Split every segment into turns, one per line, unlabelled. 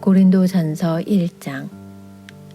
고린도전서 1장.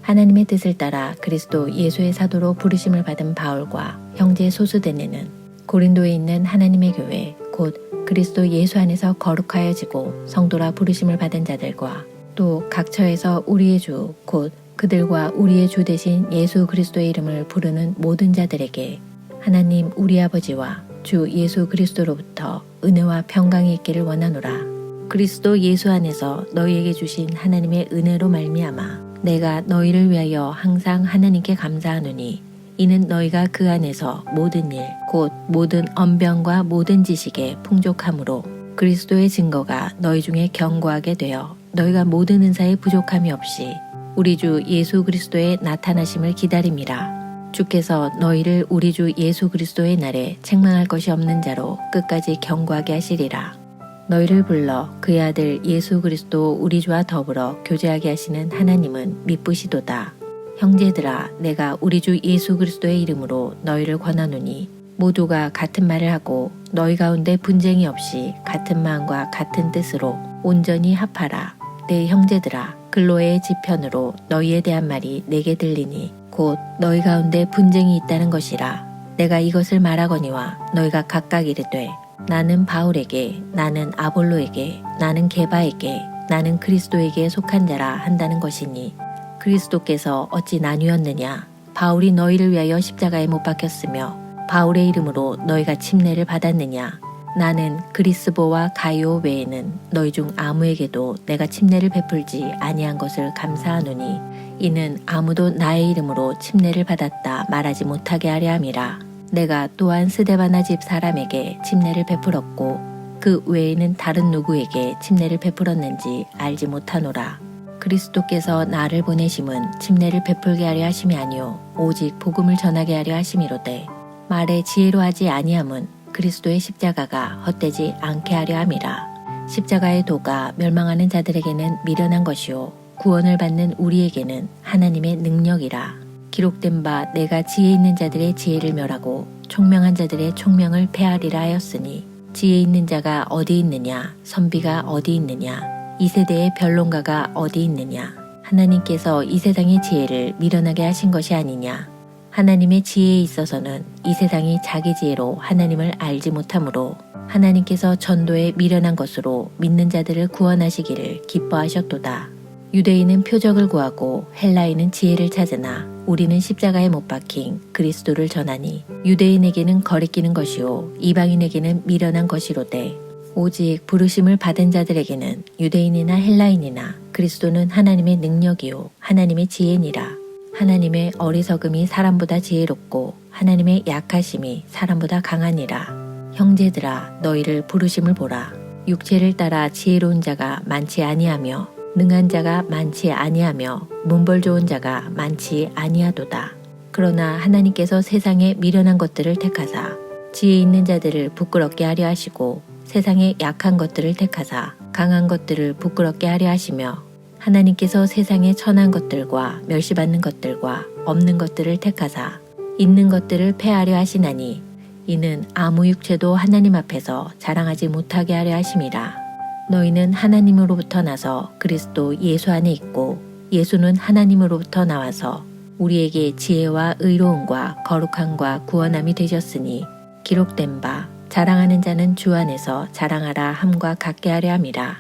하나님의 뜻을 따라 그리스도 예수의 사도로 부르심을 받은 바울과 형제 소수대네는 고린도에 있는 하나님의 교회 곧 그리스도 예수 안에서 거룩하여지고 성도라 부르심을 받은 자들과 또 각 처에서 우리의 주 곧 그들과 우리의 주 되신 예수 그리스도의 이름을 부르는 모든 자들에게 하나님 우리 아버지와 주 예수 그리스도로부터 은혜와 평강이 있기를 원하노라. 그리스도 예수 안에서 너희에게 주신 하나님의 은혜로 말미암아 내가 너희를 위하여 항상 하나님께 감사하노니 이는 너희가 그 안에서 모든 일 곧 모든 언변과 모든 지식에 풍족함으로 그리스도의 증거가 너희 중에 견고하게 되어 너희가 모든 은사에 부족함이 없이 우리 주 예수 그리스도의 나타나심을 기다림이라. 주께서 너희를 우리 주 예수 그리스도의 날에 책망할 것이 없는 자로 끝까지 견고하게 하시리라. 너희를 불러 그의 아들 예수 그리스도 우리 주와 더불어 교제하게 하시는 하나님은 미쁘시도다. 형제들아, 내가 우리 주 예수 그리스도의 이름으로 너희를 권하노니 모두가 같은 말을 하고 너희 가운데 분쟁이 없이 같은 마음과 같은 뜻으로 온전히 합하라. 내 형제들아, 글로의 지편으로 너희에 대한 말이 내게 들리니 곧 너희 가운데 분쟁이 있다는 것이라. 내가 이것을 말하거니와 너희가 각각 이르되 나는 바울에게, 나는 아볼로에게, 나는 게바에게, 나는 그리스도에게 속한 자라 한다는 것이니 그리스도께서 어찌 나뉘었느냐? 바울이 너희를 위하여 십자가에 못 박혔으며 바울의 이름으로 너희가 침례를 받았느냐? 나는 그리스보와 가이오 외에는 너희 중 아무에게도 내가 침례를 베풀지 아니한 것을 감사하노니 이는 아무도 나의 이름으로 침례를 받았다 말하지 못하게 하려 함이라. 내가 또한 스데바나 집 사람에게 침례를 베풀었고 그 외에는 다른 누구에게 침례를 베풀었는지 알지 못하노라. 그리스도께서 나를 보내심은 침례를 베풀게 하려 하심이 아니요 오직 복음을 전하게 하려 하심이로되 말에 지혜로 하지 아니함은 그리스도의 십자가가 헛되지 않게 하려 함이라. 십자가의 도가 멸망하는 자들에게는 미련한 것이요 구원을 받는 우리에게는 하나님의 능력이라. 기록된 바 내가 지혜 있는 자들의 지혜를 멸하고 총명한 자들의 총명을 폐하리라 하였으니 지혜 있는 자가 어디 있느냐? 선비가 어디 있느냐? 이 세대의 변론가가 어디 있느냐? 하나님께서 이 세상의 지혜를 미련하게 하신 것이 아니냐? 하나님의 지혜에 있어서는 이 세상이 자기 지혜로 하나님을 알지 못하므로 하나님께서 전도에 미련한 것으로 믿는 자들을 구원하시기를 기뻐하셨도다. 유대인은 표적을 구하고 헬라인은 지혜를 찾으나 우리는 십자가에 못 박힌 그리스도를 전하니 유대인에게는 거리끼는 것이요 이방인에게는 미련한 것이로되 오직 부르심을 받은 자들에게는 유대인이나 헬라인이나 그리스도는 하나님의 능력이요 하나님의 지혜니라. 하나님의 어리석음이 사람보다 지혜롭고 하나님의 약하심이 사람보다 강하니라. 형제들아, 너희를 부르심을 보라. 육체를 따라 지혜로운 자가 많지 아니하며 능한 자가 많지 아니하며 문벌 좋은 자가 많지 아니하도다. 그러나 하나님께서 세상에 미련한 것들을 택하사 지혜 있는 자들을 부끄럽게 하려 하시고 세상에 약한 것들을 택하사 강한 것들을 부끄럽게 하려 하시며 하나님께서 세상에 천한 것들과 멸시받는 것들과 없는 것들을 택하사 있는 것들을 폐하려 하시나니 이는 아무 육체도 하나님 앞에서 자랑하지 못하게 하려 하심이라. 너희는 하나님으로부터 나서 그리스도 예수 안에 있고 예수는 하나님으로부터 나와서 우리에게 지혜와 의로움과 거룩함과 구원함이 되셨으니 기록된 바 자랑하는 자는 주 안에서 자랑하라 함과 같게 하려 함이라.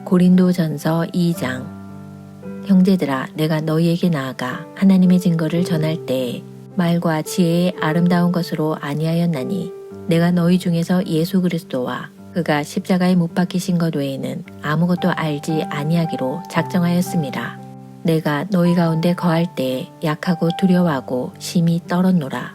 고린도전서 2장. 형제들아, 내가 너희에게 나아가 하나님의 증거를 전할 때에 말과 지혜의 아름다운 것으로 아니하였나니 내가 너희 중에서 예수 그리스도와 그가 십자가에 못 박히신 것 외에는 아무것도 알지 아니하기로 작정하였습니다. 내가 너희 가운데 거할 때에 약하고 두려워하고 심히 떨었노라.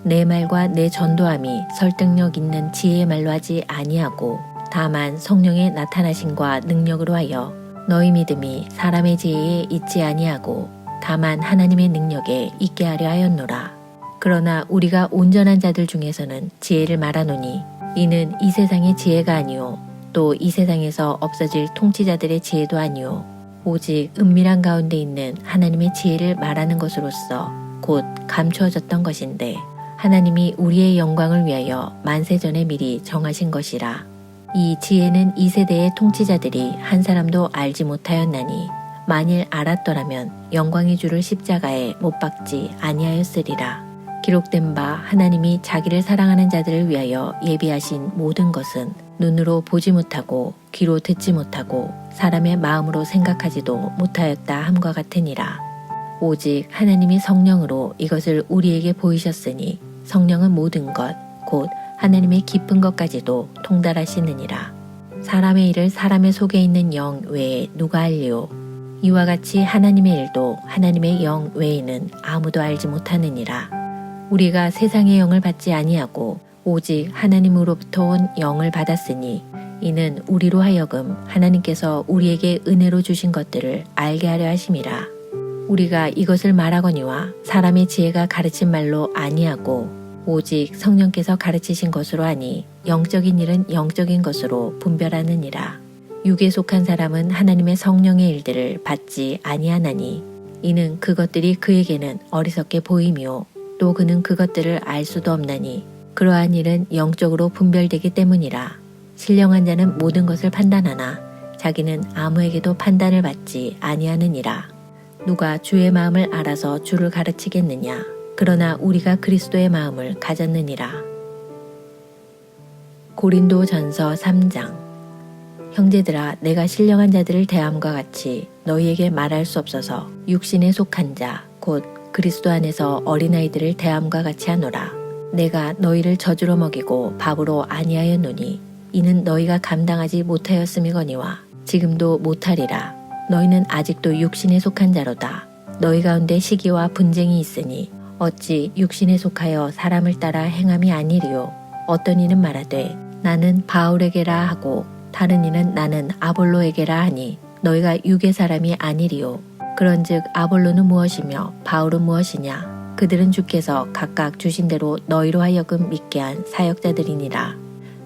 내 말과 내 전도함이 설득력 있는 지혜의 말로 하지 아니하고 다만 성령의 나타나심과 능력으로 하여 너희 믿음이 사람의 지혜에 있지 아니하고 다만 하나님의 능력에 있게 하려 하였노라. 그러나 우리가 온전한 자들 중에서는 지혜를 말하노니 이는 이 세상의 지혜가 아니요 또 이 세상에서 없어질 통치자들의 지혜도 아니요 오직 은밀한 가운데 있는 하나님의 지혜를 말하는 것으로서 곧 감추어졌던 것인데 하나님이 우리의 영광을 위하여 만세전에 미리 정하신 것이라. 이 지혜는 이 세대의 통치자들이 한 사람도 알지 못하였나니 만일 알았더라면 영광의 주를 십자가에 못 박지 아니하였으리라. 기록된 바 하나님이 자기를 사랑하는 자들을 위하여 예비하신 모든 것은 눈으로 보지 못하고 귀로 듣지 못하고 사람의 마음으로 생각하지도 못하였다 함과 같으니라. 오직 하나님이 성령으로 이것을 우리에게 보이셨으니 성령은 모든 것 곧 하나님의 깊은 것까지도 통달하시느니라. 사람의 일을 사람의 속에 있는 영 외에 누가 알리요? 이와 같이 하나님의 일도 하나님의 영 외에는 아무도 알지 못하느니라. 우리가 세상의 영을 받지 아니하고 오직 하나님으로부터 온 영을 받았으니 이는 우리로 하여금 하나님께서 우리에게 은혜로 주신 것들을 알게 하려 하심이라. 우리가 이것을 말하거니와 사람의 지혜가 가르친 말로 아니하고 오직 성령께서 가르치신 것으로 하니 영적인 일은 영적인 것으로 분별하느니라. 육에 속한 사람은 하나님의 성령의 일들을 받지 아니하나니 이는 그것들이 그에게는 어리석게 보이며 또 그는 그것들을 알 수도 없나니 그러한 일은 영적으로 분별되기 때문이라. 신령한 자는 모든 것을 판단하나 자기는 아무에게도 판단을 받지 아니하느니라. 누가 주의 마음을 알아서 주를 가르치겠느냐? 그러나 우리가 그리스도의 마음을 가졌느니라. 고린도전서 3장. 형제들아, 내가 신령한 자들을 대함과 같이 너희에게 말할 수 없어서 육신에 속한 자 곧 그리스도 안에서 어린아이들을 대함과 같이 하노라. 내가 너희를 젖으로 먹이고 밥으로 아니하였노니 이는 너희가 감당하지 못하였음이거니와 지금도 못하리라. 너희는 아직도 육신에 속한 자로다. 너희 가운데 시기와 분쟁이 있으니 어찌 육신에 속하여 사람을 따라 행함이 아니리요. 어떤 이는 말하되 나는 바울에게라 하고 다른 이는 나는 아볼로에게라 하니 너희가 육의 사람이 아니리요. 그런즉 아볼로는 무엇이며 바울은 무엇이냐? 그들은 주께서 각각 주신 대로 너희로 하여금 믿게 한 사역자들이니라.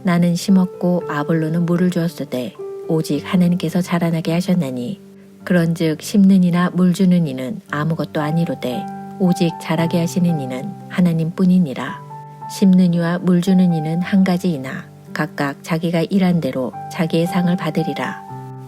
나는 심었고 아볼로는 물을 주었으되 오직 하나님께서 자라나게 하셨나니 그런즉 심는 이나 물 주는 이는 아무것도 아니로되 오직 자라게 하시는 이는 하나님뿐이니라. 심는 이와 물 주는 이는 한 가지이나 각각 자기가 일한 대로 자기의 상을 받으리라.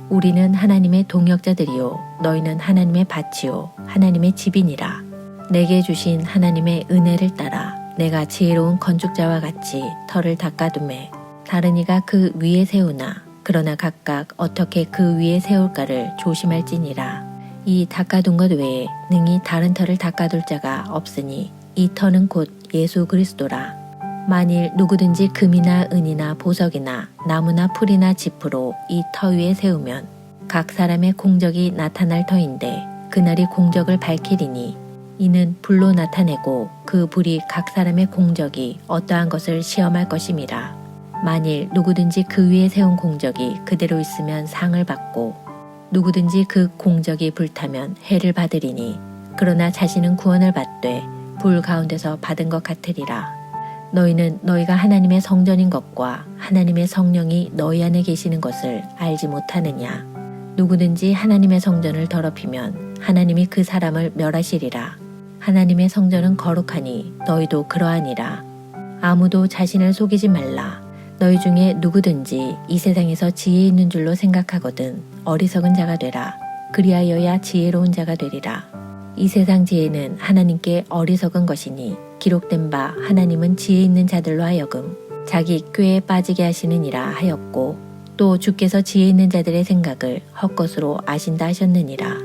우리는 하나님의 동역자들이요 너희는 하나님의 밭이요 하나님의 집이니라. 내게 주신 하나님의 은혜를 따라 내가 지혜로운 건축자와 같이 터를 닦아두매 다른 이가 그 위에 세우나 그러나 각각 어떻게 그 위에 세울까를 조심할지니라. 이 닦아둔 것 외에 능히 다른 터를 닦아둘 자가 없으니 이 터는 곧 예수 그리스도라. 만일 누구든지 금이나 은이나 보석이나 나무나 풀이나 짚으로 이 터 위에 세우면 각 사람의 공적이 나타날 터인데 그날이 공적을 밝히리니 이는 불로 나타내고 그 불이 각 사람의 공적이 어떠한 것을 시험할 것임이라. 만일 누구든지 그 위에 세운 공적이 그대로 있으면 상을 받고 누구든지 그 공적이 불타면 해를 받으리니 그러나 자신은 구원을 받되 불 가운데서 받은 것 같으리라. 너희는 너희가 하나님의 성전인 것과 하나님의 성령이 너희 안에 계시는 것을 알지 못하느냐? 누구든지 하나님의 성전을 더럽히면 하나님이 그 사람을 멸하시리라. 하나님의 성전은 거룩하니 너희도 그러하니라. 아무도 자신을 속이지 말라. 너희 중에 누구든지 이 세상에서 지혜 있는 줄로 생각하거든 어리석은 자가 되라. 그리하여야 지혜로운 자가 되리라. 이 세상 지혜는 하나님께 어리석은 것이니 기록된 바 하나님은 지혜 있는 자들로 하여금 자기 꾀에 빠지게 하시느니라 하였고 또 주께서 지혜 있는 자들의 생각을 헛것으로 아신다 하셨느니라.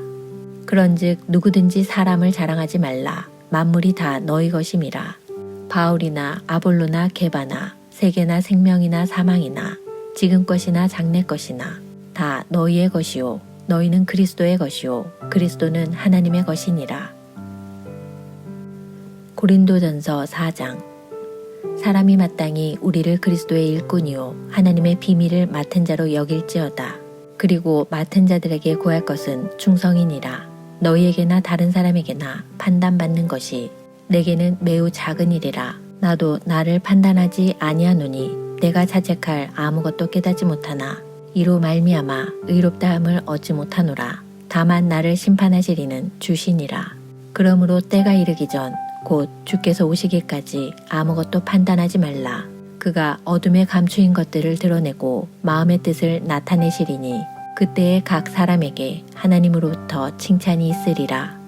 그런즉 누구든지 사람을 자랑하지 말라. 만물이 다 너희 것임이라. 바울이나 아볼로나 게바나 세계나 생명이나 사망이나 지금 것이나 장래 것이나 다 너희의 것이요 너희는 그리스도의 것이요 그리스도는 하나님의 것이니라. 고린도전서 4장. 사람이 마땅히 우리를 그리스도의 일꾼이요 하나님의 비밀을 맡은 자로 여길지어다. 그리고 맡은 자들에게 구할 것은 충성이니라. 너희에게나 다른 사람에게나 판단받는 것이 내게는 매우 작은 일이라. 나도 나를 판단하지 아니하노니 내가 자책할 아무것도 깨닫지 못하나 이로 말미암아 의롭다함을 얻지 못하노라. 다만 나를 심판하시리는 주시니라. 그러므로 때가 이르기 전 곧 주께서 오시기까지 아무것도 판단하지 말라. 그가 어둠에 감추인 것들을 드러내고 마음의 뜻을 나타내시리니 그때에 각 사람에게 하나님으로부터 칭찬이 있으리라.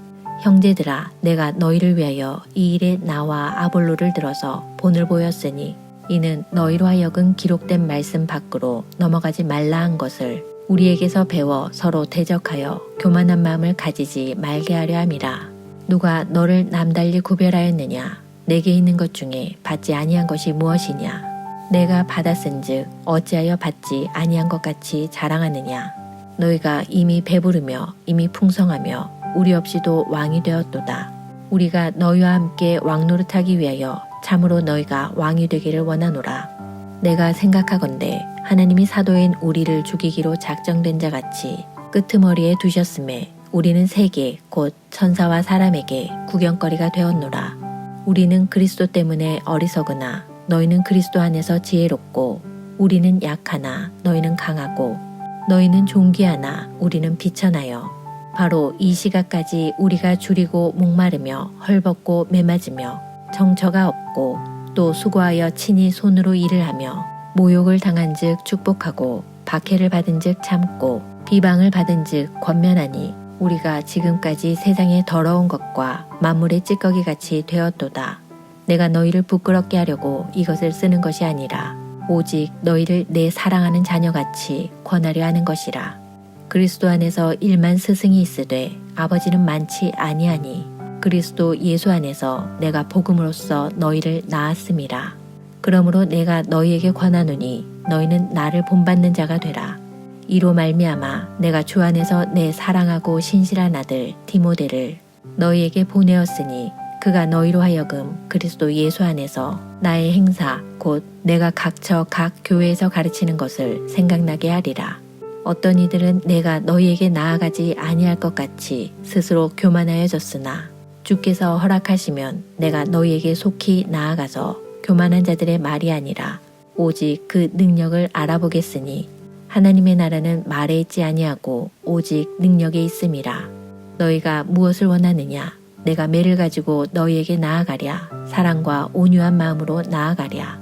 형제들아, 내가 너희를 위하여 이 일에 나와 아볼로를 들어서 본을 보였으니 이는 너희로 하여금 기록된 말씀 밖으로 넘어가지 말라 한 것을 우리에게서 배워 서로 대적하여 교만한 마음을 가지지 말게 하려 함이라. 누가 너를 남달리 구별하였느냐? 내게 있는 것 중에 받지 아니한 것이 무엇이냐? 내가 받았은즉 어찌하여 받지 아니한 것 같이 자랑하느냐? 너희가 이미 배부르며 이미 풍성하며 우리 없이도 왕이 되었도다. 우리가 너희와 함께 왕노릇하기 위하여 참으로 너희가 왕이 되기를 원하노라. 내가 생각하건대 하나님이 사도인 우리를 죽이기로 작정된 자 같이 끄트머리에 두셨음에 우리는 세계 곧 천사와 사람에게 구경거리가 되었노라. 우리는 그리스도 때문에 어리석으나 너희는 그리스도 안에서 지혜롭고 우리는 약하나 너희는 강하고 너희는 존귀하나 우리는 비천하여 바로 이 시각까지 우리가 줄이고 목마르며 헐벗고 매맞으며 정처가 없고 또 수고하여 친히 손으로 일을 하며 모욕을 당한즉 축복하고 박해를 받은즉 참고 비방을 받은즉 권면하니 우리가 지금까지 세상의 더러운 것과 만물의 찌꺼기 같이 되었도다. 내가 너희를 부끄럽게 하려고 이것을 쓰는 것이 아니라 오직 너희를 내 사랑하는 자녀같이 권하려 하는 것이라. 그리스도 안에서 일만 스승이 있으되 아버지는 많지 아니하니 그리스도 예수 안에서 내가 복음으로써 너희를 낳았음이라. 그러므로 내가 너희에게 권하노니 너희는 나를 본받는 자가 되라. 이로 말미암아 내가 주 안에서 내 사랑하고 신실한 아들 디모데를 너희에게 보내었으니 그가 너희로 하여금 그리스도 예수 안에서 나의 행사 곧 내가 각처 각 교회에서 가르치는 것을 생각나게 하리라. 어떤 이들은 내가 너희에게 나아가지 아니할 것 같이 스스로 교만하여졌으나 주께서 허락하시면 내가 너희에게 속히 나아가서 교만한 자들의 말이 아니라 오직 그 능력을 알아보겠으니 하나님의 나라는 말에 있지 아니하고 오직 능력에 있음이라. 너희가 무엇을 원하느냐? 내가 매를 가지고 너희에게 나아가랴. 사랑과 온유한 마음으로 나아가랴.